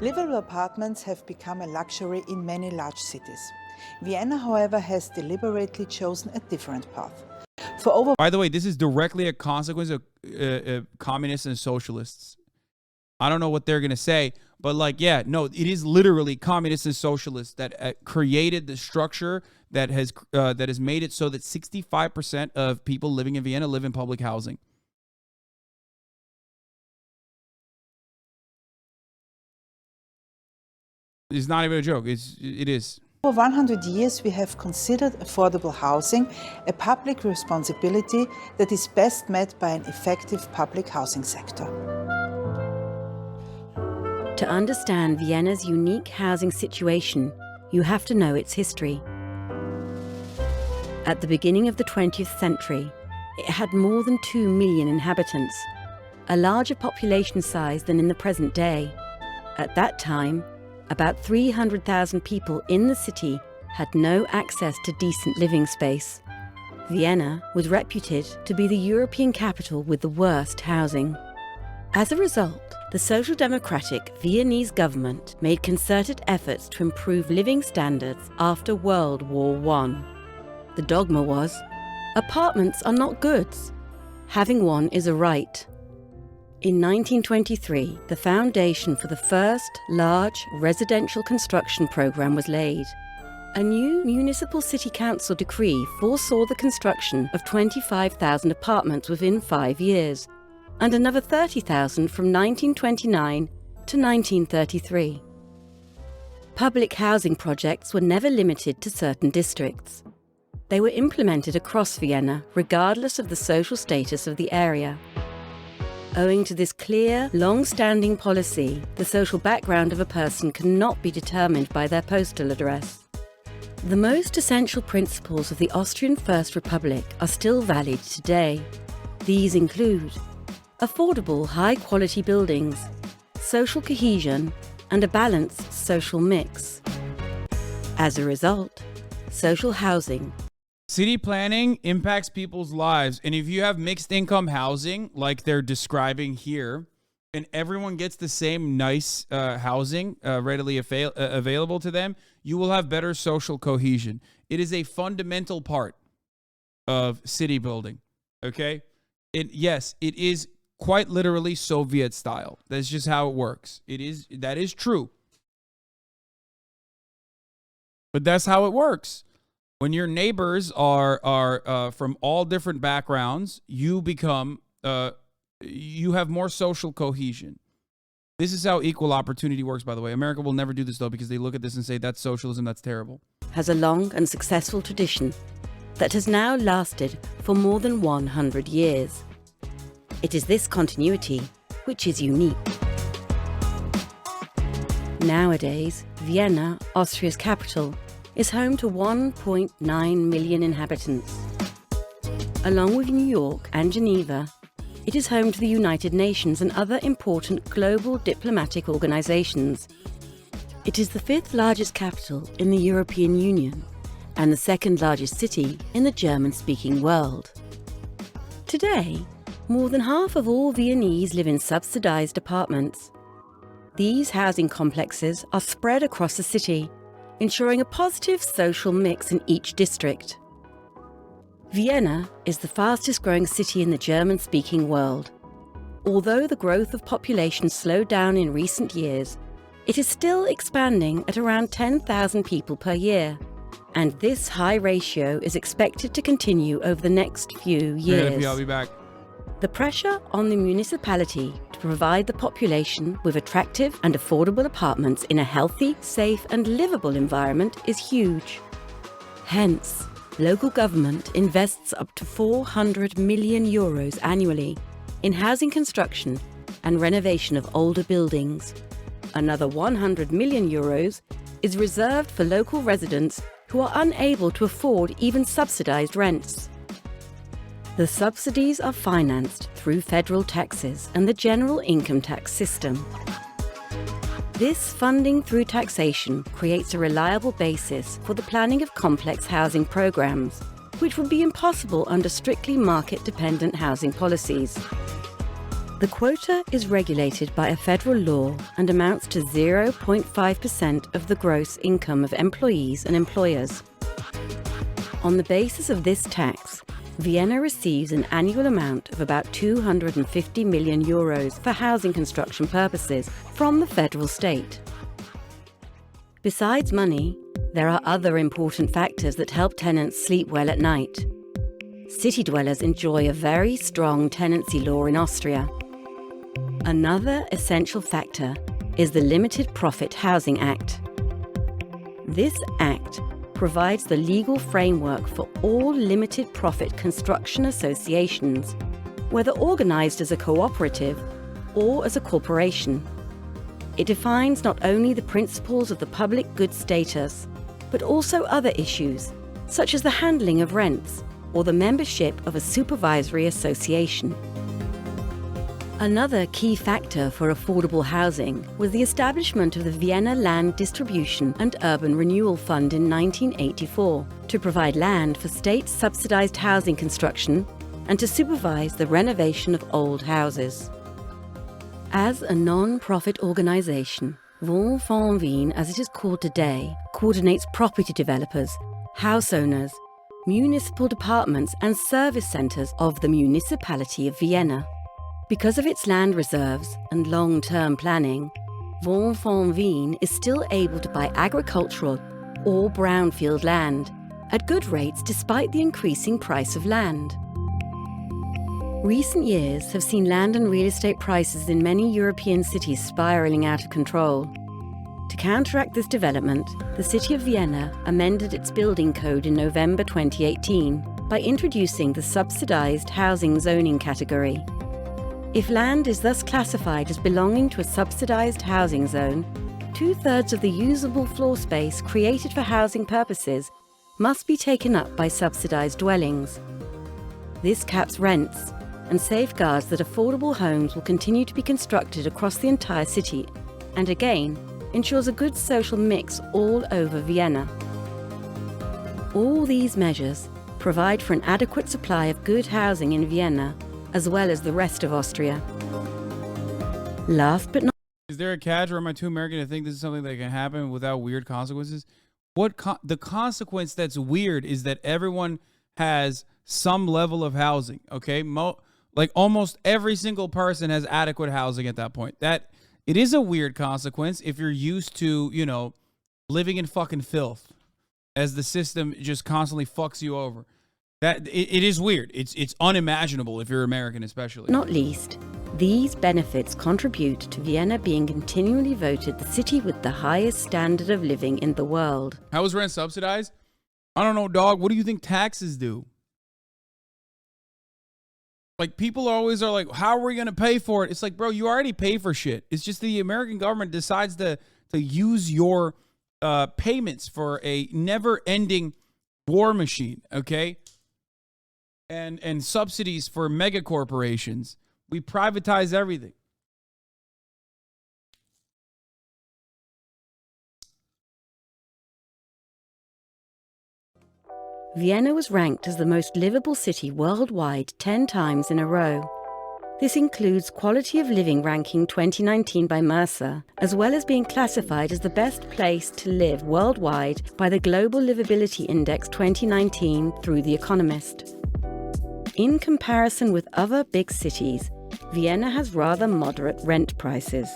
Livable apartments have become a luxury in many large cities. Vienna, however, has deliberately chosen a different path. By the way, this is directly a consequence of communists and socialists. I don't know what they're going to say, but like, yeah, no, it is literally communists and socialists that created the structure that has made it so that 65% of people living in Vienna live in public housing. It's not even a joke. It is. For 100 years, we have considered affordable housing a public responsibility that is best met by an effective public housing sector. To understand Vienna's unique housing situation, you have to know its history. At the beginning of the 20th century, it had more than 2 million inhabitants, a larger population size than in the present day. At that time, about 300,000 people in the city had no access to decent living space. Vienna was reputed to be the European capital with the worst housing. As a result, the Social Democratic Viennese government made concerted efforts to improve living standards after World War I. The dogma was, apartments are not goods. Having one is a right. In 1923, the foundation for the first large residential construction program was laid. A new municipal city council decree foresaw the construction of 25,000 apartments within 5 years, and another 30,000 from 1929 to 1933. Public housing projects were never limited to certain districts. They were implemented across Vienna, regardless of the social status of the area. Owing to this clear, long-standing policy, the social background of a person cannot be determined by their postal address. The most essential principles of the Austrian First Republic are still valid today. These include affordable, high-quality buildings, social cohesion, and a balanced social mix. As a result, social housing. City planning impacts people's lives. And if you have mixed income housing, like they're describing here, and everyone gets the same nice housing readily available to them, you will have better social cohesion. It is a fundamental part of city building, okay? Yes, it is quite literally Soviet style. That's just how it works. That is true. But that's how it works. When your neighbors are from all different backgrounds, you have more social cohesion. This is how equal opportunity works, by the way. America will never do this, though, because they look at this and say, that's socialism, that's terrible. Has a long and successful tradition that has now lasted for more than 100 years. It is this continuity which is unique. Nowadays, Vienna, Austria's capital, is home to 1.9 million inhabitants. Along with New York and Geneva, it is home to the United Nations and other important global diplomatic organizations. It is the 5th largest capital in the European Union and the 2nd largest city in the German-speaking world. Today, more than half of all Viennese live in subsidized apartments. These housing complexes are spread across the city, ensuring a positive social mix in each district. Vienna is the fastest growing city in the German-speaking world. Although the growth of population slowed down in recent years, it is still expanding at around 10,000 people per year. And this high ratio is expected to continue over the next few years. I'll be back. The pressure on the municipality to provide the population with attractive and affordable apartments in a healthy, safe and livable environment is huge. Hence, local government invests up to 400 million euros annually in housing construction and renovation of older buildings. Another 100 million euros is reserved for local residents who are unable to afford even subsidized rents. The subsidies are financed through federal taxes and the general income tax system. This funding through taxation creates a reliable basis for the planning of complex housing programs, which would be impossible under strictly market-dependent housing policies. The quota is regulated by a federal law and amounts to 0.5% of the gross income of employees and employers. On the basis of this tax, Vienna receives an annual amount of about 250 million euros for housing construction purposes from the federal state. Besides money, there are other important factors that help tenants sleep well at night. City dwellers enjoy a very strong tenancy law in Austria. Another essential factor is the Limited Profit Housing Act. This act provides the legal framework for all limited profit construction associations, whether organized as a cooperative or as a corporation. It defines not only the principles of the public good status, but also other issues, such as the handling of rents or the membership of a supervisory association. Another key factor for affordable housing was the establishment of the Vienna Land Distribution and Urban Renewal Fund in 1984 to provide land for state-subsidized housing construction and to supervise the renovation of old houses. As a non-profit organization, Wohn von Wien, as it is called today, coordinates property developers, house owners, municipal departments and service centers of the municipality of Vienna. Because of its land reserves and long-term planning, Wohn von Wien is still able to buy agricultural or brownfield land at good rates despite the increasing price of land. Recent years have seen land and real estate prices in many European cities spiraling out of control. To counteract this development, the city of Vienna amended its building code in November 2018 by introducing the subsidized housing zoning category. If land is thus classified as belonging to a subsidized housing zone, 2/3 of the usable floor space created for housing purposes must be taken up by subsidized dwellings. This caps rents and safeguards that affordable homes will continue to be constructed across the entire city, and again, ensures a good social mix all over Vienna. All these measures provide for an adequate supply of good housing in Vienna, as well as the rest of Austria. Last but not... Is there a catch, or am I too American to think this is something that can happen without weird consequences? The consequence that's weird is that everyone has some level of housing, okay? Like almost every single person has adequate housing at that point. That it is a weird consequence if you're used to, you know, living in fucking filth as the system just constantly fucks you over. That it is weird. It's unimaginable if you're American, especially. Not least, these benefits contribute to Vienna being continually voted the city with the highest standard of living in the world. How is rent subsidized? I don't know, dog. What do you think taxes do? Like, people always are like, how are we going to pay for it? It's like, bro, you already pay for shit. It's just the American government decides to use your payments for a never-ending war machine, okay? And subsidies for mega corporations. We privatize everything. Vienna was ranked as the most livable city worldwide 10 times in a row. This includes Quality of Living ranking 2019 by Mercer, as well as being classified as the best place to live worldwide by the Global Livability Index 2019 through The Economist. In comparison with other big cities, Vienna has rather moderate rent prices.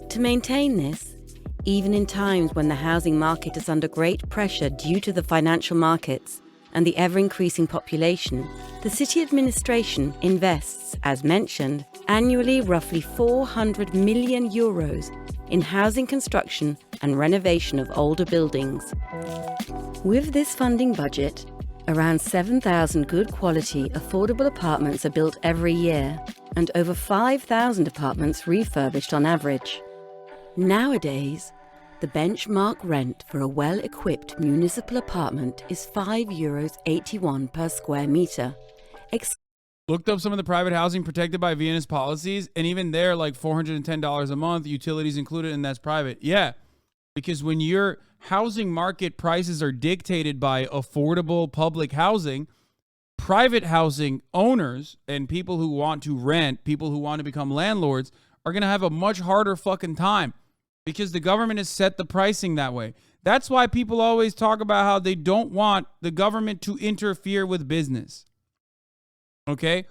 To maintain this, even in times when the housing market is under great pressure due to the financial markets and the ever-increasing population, the city administration invests, as mentioned, annually roughly 400 million euros in housing construction and renovation of older buildings. With this funding budget, around 7,000 good quality, affordable apartments are built every year, and over 5,000 apartments refurbished on average. Nowadays, the benchmark rent for a well-equipped municipal apartment is €5.81 per square meter. Looked up some of the private housing protected by Vienna's policies, and even there, like $410 a month, utilities included, and that's private. Yeah, because when your housing market prices are dictated by affordable public housing, private housing owners and people who want to rent, people who want to become landlords, are going to have a much harder fucking time because the government has set the pricing that way. That's why people always talk about how they don't want the government to interfere with business. Okay?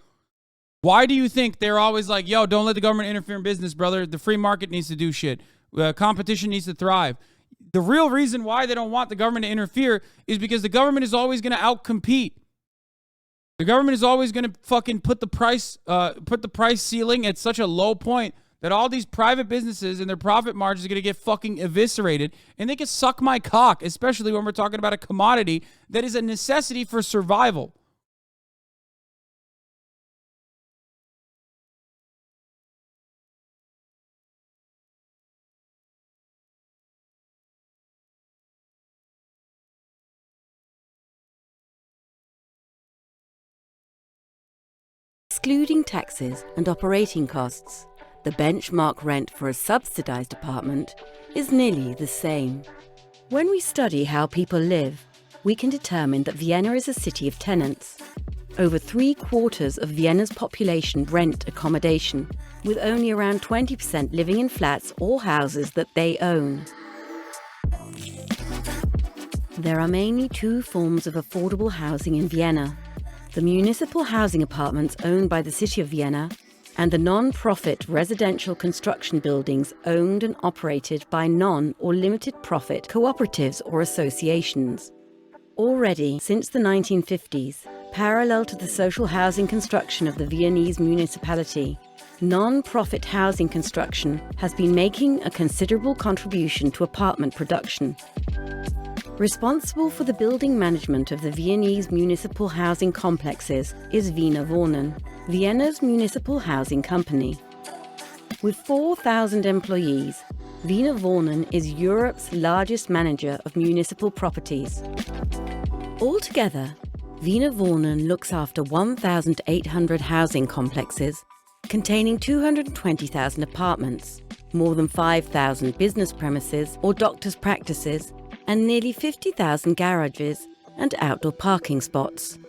Why do you think they're always like, yo, don't let the government interfere in business, brother? The free market needs to do shit. Competition needs to thrive. The real reason why they don't want the government to interfere is because the government is always going to outcompete. The government is always going to fucking put the price ceiling at such a low point that all these private businesses and their profit margins are going to get fucking eviscerated, and they can suck my cock, especially when we're talking about a commodity that is a necessity for survival. Excluding taxes and operating costs, the benchmark rent for a subsidized apartment is nearly the same. When we study how people live, we can determine that Vienna is a city of tenants. Over 3/4 of Vienna's population rent accommodation, with only around 20% living in flats or houses that they own. There are mainly two forms of affordable housing in Vienna: the municipal housing apartments owned by the city of Vienna, and the non-profit residential construction buildings owned and operated by non- or limited-profit cooperatives or associations. Already, since the 1950s, parallel to the social housing construction of the Viennese municipality, non-profit housing construction has been making a considerable contribution to apartment production. Responsible for the building management of the Viennese municipal housing complexes is Wiener Wohnen, Vienna's municipal housing company. With 4,000 employees, Wiener Wohnen is Europe's largest manager of municipal properties. Altogether, Wiener Wohnen looks after 1,800 housing complexes containing 220,000 apartments, more than 5,000 business premises or doctors' practices, and nearly 50,000 garages and outdoor parking spots.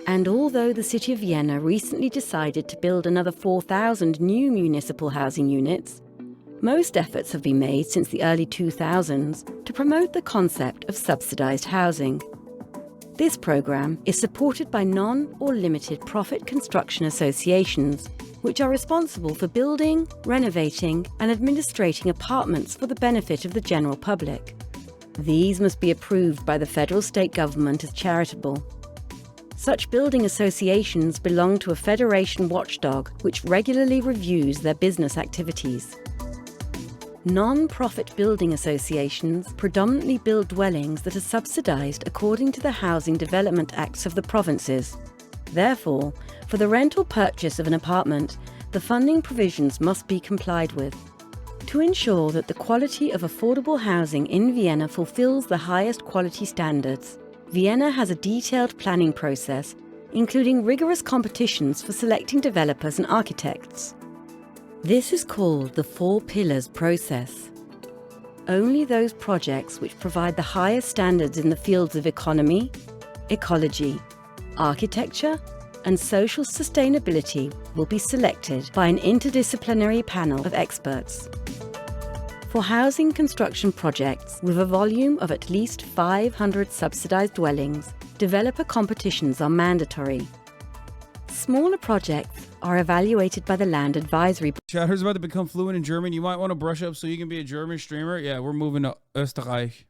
And although the city of Vienna recently decided to build another 4,000 new municipal housing units, most efforts have been made since the early 2000s to promote the concept of subsidized housing. This program is supported by non- or limited-profit construction associations, which are responsible for building, renovating, and administrating apartments for the benefit of the general public. These must be approved by the federal state government as charitable. Such building associations belong to a federation watchdog which regularly reviews their business activities. Non-profit building associations predominantly build dwellings that are subsidized according to the Housing Development Acts of the provinces. Therefore, for the rent or purchase of an apartment, the funding provisions must be complied with. To ensure that the quality of affordable housing in Vienna fulfills the highest quality standards, Vienna has a detailed planning process, including rigorous competitions for selecting developers and architects. This is called the Four Pillars process. Only those projects which provide the highest standards in the fields of economy, ecology, architecture, and social sustainability will be selected by an interdisciplinary panel of experts. For housing construction projects with a volume of at least 500 subsidized dwellings, developer competitions are mandatory. Smaller projects are evaluated by the Land Advisory Chatter's about to become fluent in German. You might want to brush up so you can be a German streamer. Yeah, we're moving to Österreich.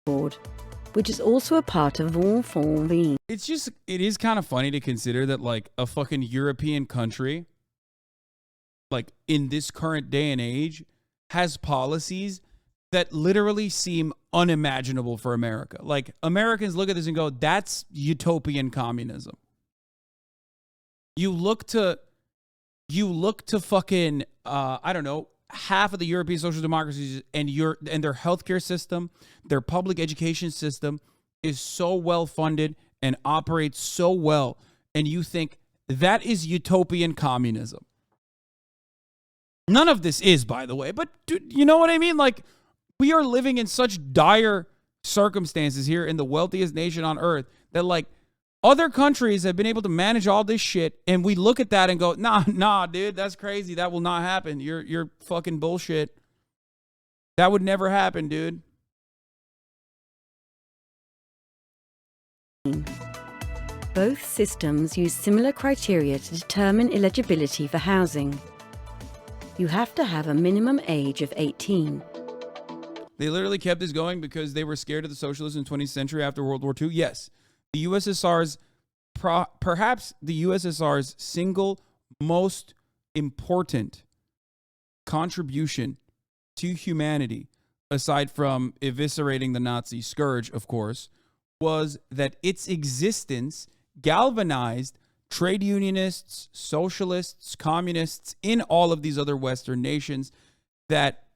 Board, which is also a part of Wohnfonds Wien. It is kind of funny to consider that like a fucking European country, like in this current day and age, has policies that literally seem unimaginable for America. Like Americans look at this and go, that's utopian communism. You look to fucking I don't know, half of the European social democracies and their healthcare system, their public education system is so well funded and operates so well, and you think that is utopian communism. None of this is, by the way, but dude, you know what I mean? Like, we are living in such dire circumstances here in the wealthiest nation on earth that, like, Other countries have been able to manage all this shit, and we look at that and go, nah, dude, that's crazy. That will not happen. You're fucking bullshit. That would never happen, dude. Both systems use similar criteria to determine eligibility for housing. You have to have a minimum age of 18. They literally kept this going because they were scared of the socialists in the 20th century after World War II. Yes, the USSR's, perhaps the USSR's single most important contribution to humanity, aside from eviscerating the Nazi scourge, of course, was that its existence galvanized trade unionists, socialists, communists in all of these other Western nations that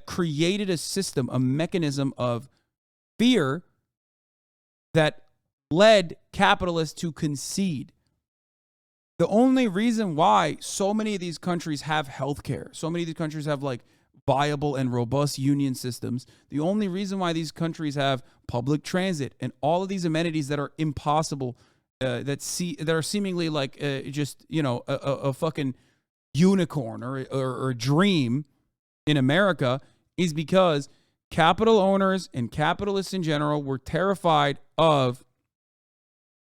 created a system, a mechanism of fear that led capitalists to concede. The only reason why so many of these countries have healthcare, so many of these countries have like viable and robust union systems, the only reason why these countries have public transit and all of these amenities that are impossible, that are seemingly like just, you know, a fucking unicorn or a dream in America, is because capital owners and capitalists in general were terrified of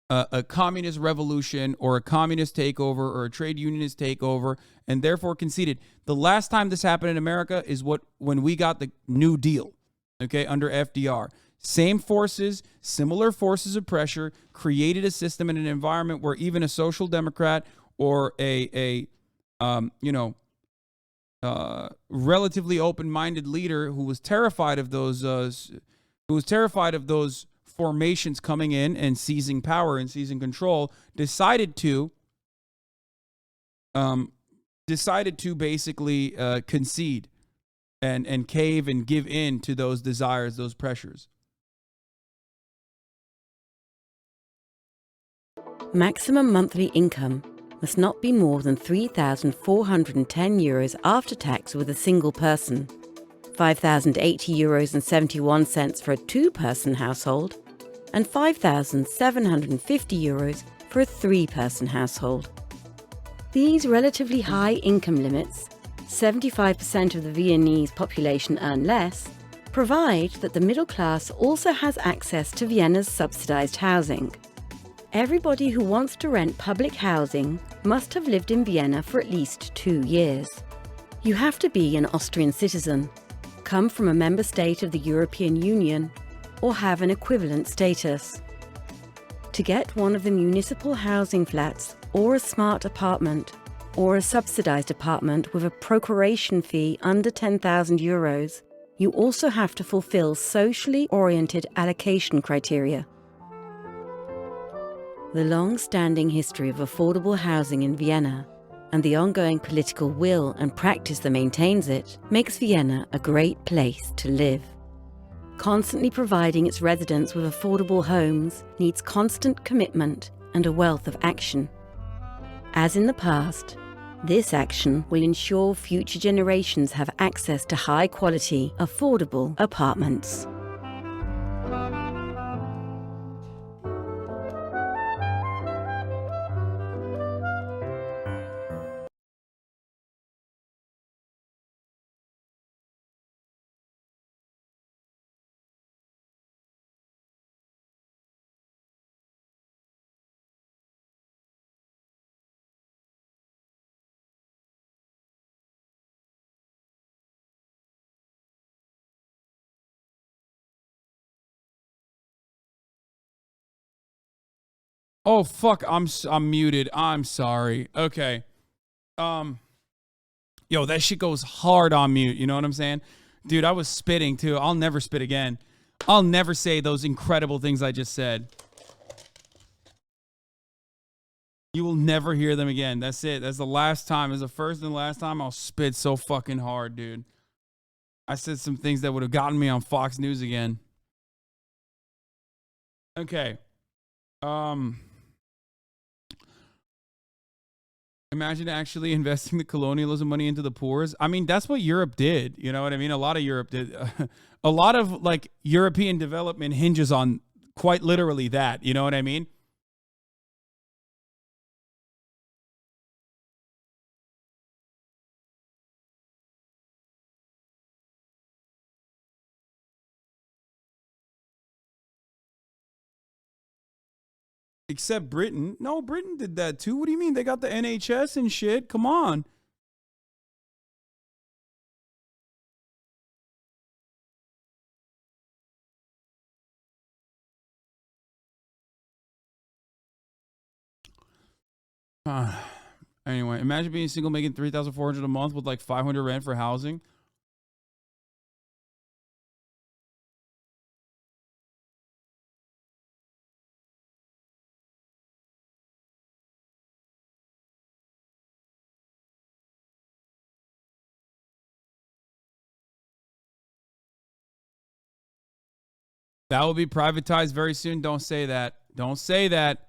a communist revolution or a communist takeover or a trade unionist takeover, and therefore conceded. The last time this happened in America is when we got the New Deal, okay, under FDR. Same forces, similar forces of pressure created a system and an environment where even a social democrat or a relatively open-minded leader who was terrified of those formations coming in and seizing power and seizing control, decided to basically concede and cave and give in to those desires, those pressures. Maximum monthly income must not be more than €3,410 after tax with a single person, €5,080.71 for a two-person household, and €5,750 for a three-person household. These relatively high income limits, 75% of the Viennese population earn less, provide that the middle class also has access to Vienna's subsidized housing. Everybody who wants to rent public housing must have lived in Vienna for at least 2 years. You have to be an Austrian citizen, come from a member state of the European Union, or have an equivalent status. To get one of the municipal housing flats, or a smart apartment, or a subsidized apartment with a procuration fee under €10,000, you also have to fulfill socially oriented allocation criteria. The long-standing history of affordable housing in Vienna and the ongoing political will and practice that maintains it makes Vienna a great place to live. Constantly providing its residents with affordable homes needs constant commitment and a wealth of action. As in the past, this action will ensure future generations have access to high-quality, affordable apartments. Oh fuck, I'm muted. I'm sorry. Okay. Yo, that shit goes hard on mute, you know what I'm saying? Dude, I was spitting too. I'll never spit again. I'll never say those incredible things I just said. You will never hear them again. That's it. That's the last time. It's the first and last time I'll spit so fucking hard, dude. I said some things that would have gotten me on Fox News again. Okay. Imagine actually investing the colonialism money into the poor. I mean, that's what Europe did. You know what I mean? A lot of Europe did. A lot of like European development hinges on quite literally that. You know what I mean? Except Britain. No, Britain did that too. What do you mean? They got the NHS and shit. Come on. Anyway, imagine being single making 3,400 a month with like 500 rent for housing. That will be privatized very soon. Don't say that. Don't say that.